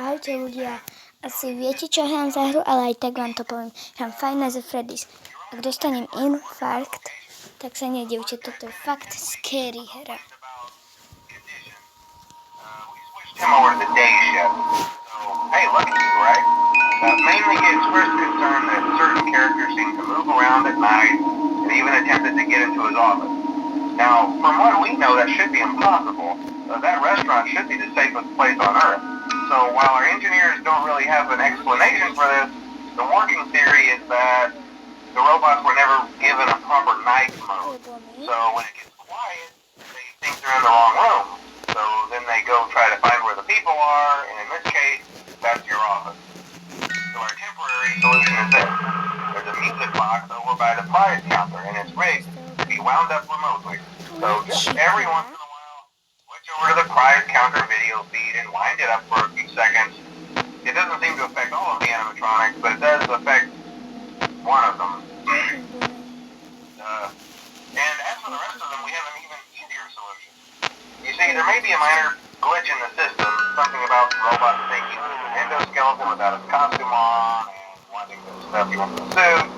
Ahojte ľudia, asi viete, čo hrám za hru, ale aj tak vám to poviem. Hrám Five Nights at Freddy's. Ak dostanem infarkt, tak sa nedivte, toto je fakt scary hra. Him over to the day shift. So, hey, lucky you, right? Mainly his first concern that certain characters seem to move around at night and even attempted to get into his office. Now, from what we know, that should be impossible. That restaurant should be the safest place on Earth. So while our engineers don't really have an explanation for this, the working theory is that the robots were never given a proper night mode. So when it gets quiet, they think they're in the wrong room. So then they go try to find where the people are, and in this case, that's your office. So our temporary solution is this. There's a music box over by the prize counter, and it's rigged to be wound up remotely. So just every once in a while, switch over to the prize counter video feed and wind it up for a few seconds. It doesn't seem to affect all of the animatronics, but it does affect one of them. And as for the rest of them, we have an even easier solution. You see, there may be a minor glitch in the system, something about the robot thinking he's an endoskeleton without his costume on, and wanting to stuff you into the suit.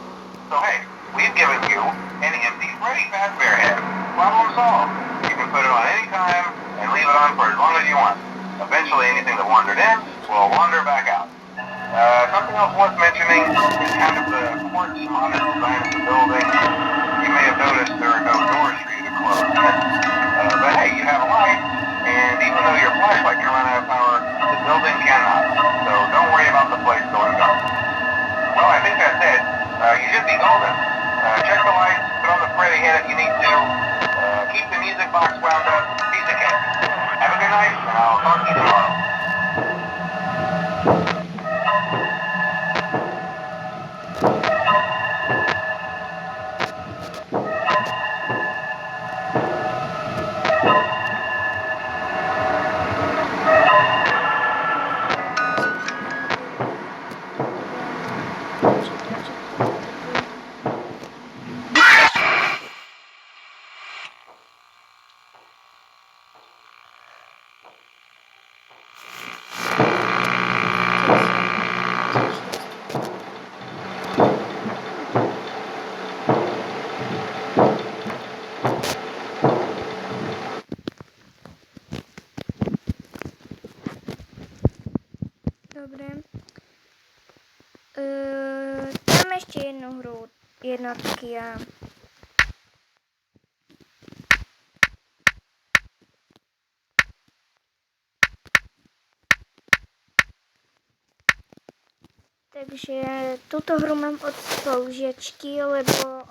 So hey, we've given you an empty Freddy Fazbear head. Problem solved. You can put it on any time, and leave it on for as long as you want. Eventually, anything that wandered in will wander back out. Something else worth mentioning is kind of the quirky modern design of the building. You may have noticed there are no doors for you to close. But hey, you have a light, and even though your flashlight can run out of power, the building cannot. So don't worry about the place going dark. Well, I think that's it. You should be golden. Check the lights, put on the Freddy head if you need to. Keep the music box wound up. Piece of cake. Have a good night, and I'll talk to you tomorrow. Dobre. Tam ešte jednu hru jednotky a takže túto hru mám od spolužiačky, lebo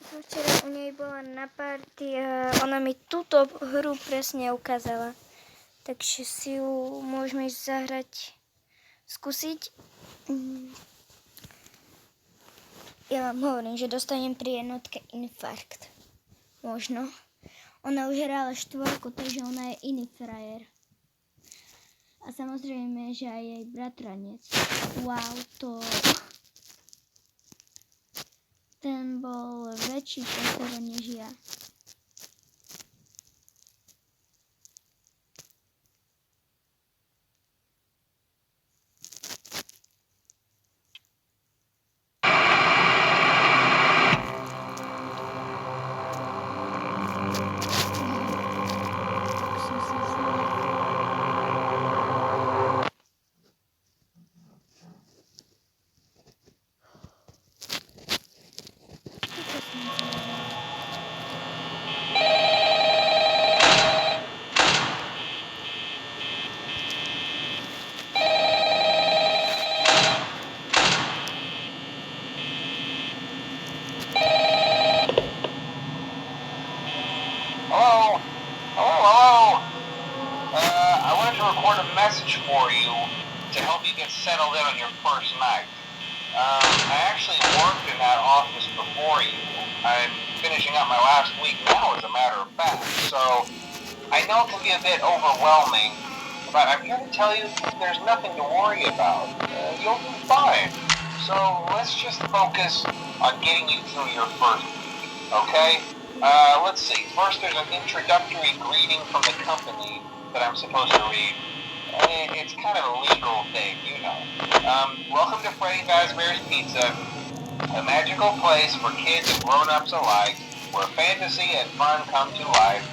som včera u nej bola na party a ona mi túto hru presne ukázala. Takže si ju môžeme ísť zahrať, skúsiť. Ja vám hovorím, že dostanem pri jednotke infarkt. Možno. Ona už hrala 4, takže ona je iný frajer. A samozrejme, že aj jej bratranec. Wow, ten bol väčší posero než ja. Record a message for you to help you get settled in on your first night. I actually worked in that office before you. I'm finishing up my last week now, as a matter of fact, so I know it can be a bit overwhelming, but I'm here to tell you there's nothing to worry about. You'll be fine. So let's just focus on getting you through your first week, okay? Let's see. First, there's an introductory greeting from the company that I'm supposed to read. It's kind of a legal thing, you know. Welcome to Freddy Fazbear's Pizza, a magical place for kids and grown-ups alike, where fantasy and fun come to life.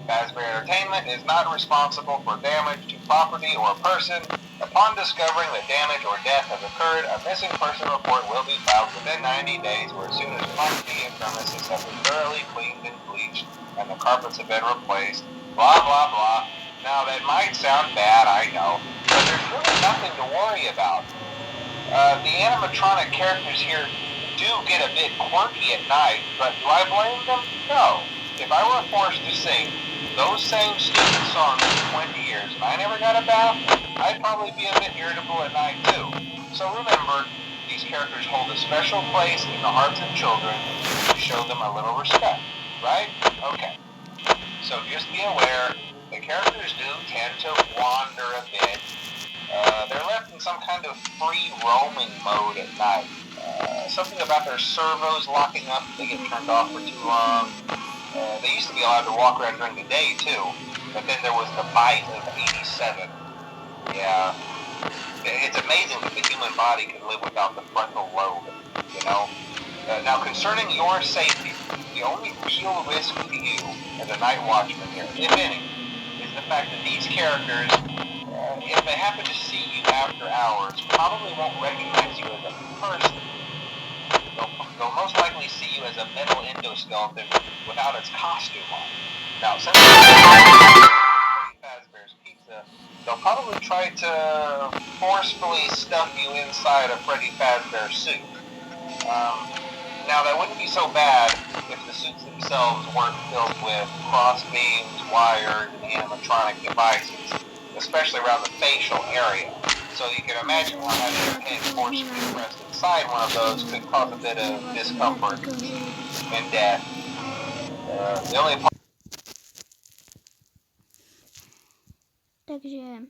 Fazbear Entertainment is not responsible for damage to property or person. Upon discovering that damage or death has occurred, a missing person report will be filed within 90 days or as soon as property and premises have been thoroughly cleaned and bleached and the carpets have been replaced. Blah, blah, blah. Now, that might sound bad, I know, but there's really nothing to worry about. The animatronic characters here do get a bit quirky at night, but do I blame them? No. If I were forced to sing those same stupid songs for 20 years and I never got a bath, I'd probably be a bit irritable at night too. So remember, these characters hold a special place in the hearts of children to show them a little respect, right? Okay. So just be aware, the characters do tend to wander a bit. They're left in some kind of free roaming mode at night. Something about their servos locking up if they get turned off for too long. They used to be allowed to walk around during the day too, but then there was the bite of 87. Yeah, it's amazing that the human body can live without the frontal lobe, you know? Now, concerning your safety, the only real risk to you as a night watchman here, if any, is the fact that these characters, if they happen to see you after hours, probably won't recognize you as a person. They'll most likely see you as a metal endoskeleton without its costume on. Now, since Freddy Fazbear's Pizza, they'll probably try to forcefully stuff you inside a Freddy Fazbear suit. Now, that wouldn't be so bad if the suits themselves weren't filled with cross beams, wires, and animatronic devices, especially around the facial area. So you can imagine how having your head forcibly pressed inside one of those could cause a bit of discomfort and death. The only Takže